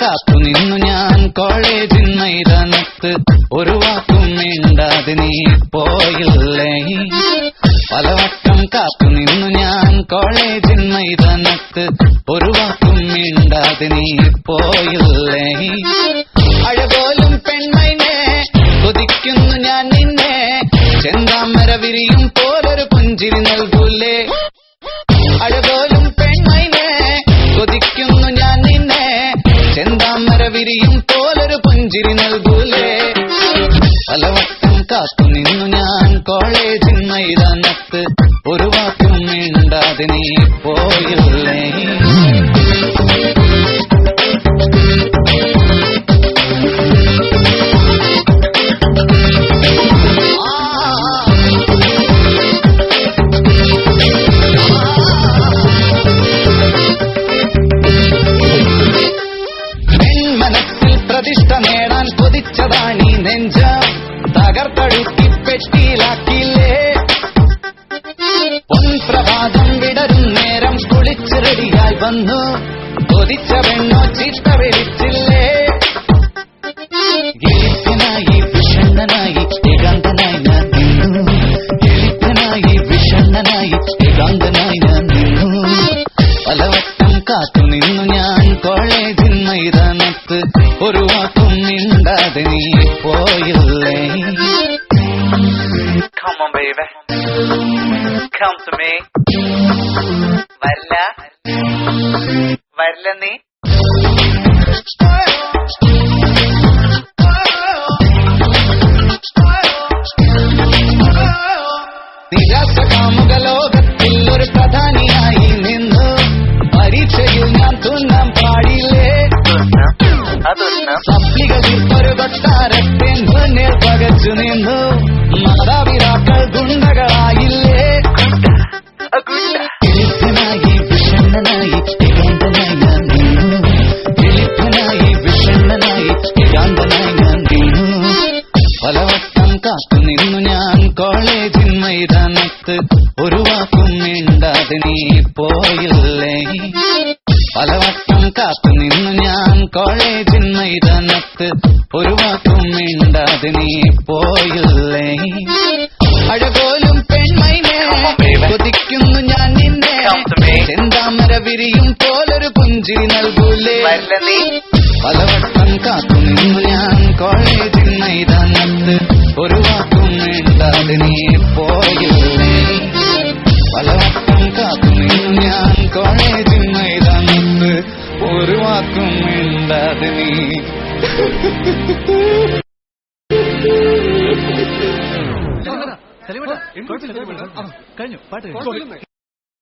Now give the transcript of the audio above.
കാത്തു നിന്നു ഞാൻ കോളേജിൻ മൈതാനത്ത്, ഒരു വാക്കും മിണ്ടാതെ നീ പോയില്ലേ. പലവട്ടം കാത്തു നിന്നു ഞാൻ കോളേജിൻ മൈതാനത്ത്, ഒരു വാക്കും മിണ്ടാതെ നീ പോയില്ലേ. അഴപോലും പെൺമൈനെ കൊതിക്കുന്നു ഞാൻ നിന്നെ, ചെന്താമര വിരിയും പോലൊരു പുഞ്ചിരി നൽകൂലേ. അഴപോലും പെൺമൈനെ കൊതിക്കുന്നു ഞാൻ നിന്നെ, ചെന്താമര വിരിയും പോലൊരു പുഞ്ചിരി നൽകൂലേ. പലവട്ടം കാത്തു നിന്നു ഞാൻ കോളേജിൻ മൈതാനത്ത്, ഒരു വാക്കും മിണ്ടാതെ നീ പോയില്ലേ. മനസ്സിൽ പ്രതിഷ്ഠ നേടാൻ കൊതിച്ചതാണീ നെഞ്ച, തകർത്തടുക്കി പെട്ടിയിലാക്കിയില്ലേ. പൊൻപ്രഭാതം വിടരും നേരം കുളിച്ച് റെഡിയായി വന്നു, കൊതിച്ച പെണ്ണോ ചീത്ത വിളിച്ചില്ലേ. എളിപ്പനായി വിഷണ്ണനായി ഏകാന്തനായി ഞാൻ നിന്നു, എളിപ്പനായി വിഷണ്ണനായി ഏകാന്തനായി ഞാൻ നിന്നു. പലവട്ടം കാത്തു നിന്നു ഞാൻ കോളേജിൻ മൈതാനത്ത്, ഒരു വാക്കും മിണ്ടാതെ നീ പോയില്ലേ. Come on, baby. Come to me. വരില്ല നീ. നിരാശ കാമുക ലോകത്തിൽ ഒരു പ്രധാനിയായി നിന്നു, പരീക്ഷയിൽ ഞാൻ തുന്നാൻ പാടില്ലേ. സപ്ലികളിൽ ഒരു കൊട്ടാരത്തെ മുന്നിൽ പകച്ചു നിന്നു, മാതാപിതാക്കൾ ഗുണ്ടകളായില്ലേ. എളിപ്പനായി വിഷണ്ണനായി ഏകാന്തനായി ഞാൻ നിന്നു, എളിപ്പനായി വിഷണ്ണനായി ഏകാന്തനായി ഞാൻ നിന്നു. പലവട്ടം കാത്തു നിന്നു ഞാൻ കോളേജിൻ മൈതാനത്ത്, ഒരു വാക്കും മിണ്ടാതെ നീ പോയില്ലേ. പലവട്ടം കാത്തു നിന്നു ഞാൻ കോളേജിൻ മൈതാനത്ത്, ഒരു വാക്കും മിണ്ടാതെ നീ പോയില്ലേ. അഴപോലും പെൺമൈനെ കൊതിക്കുന്നു ഞാൻ നിന്നെ, ചെന്താമര വിരിയും പോലൊരു പുഞ്ചിരി നൽകൂലേ. പലവട്ടം കാത്തു നിന്നു ഞാൻ കോളേജിൻ മൈതാനത്ത്, ഒരു വാക്കും മിണ്ടാതെ നീ പോയില്ലേ. പലവട്ടം കാത്തു നിന്നു ഞാൻ കോളേജിൻ മൈതാനത്ത്, ഒരു വാക്കും മിണ്ടാതെ നീ. കഴിഞ്ഞു പാട്ട്.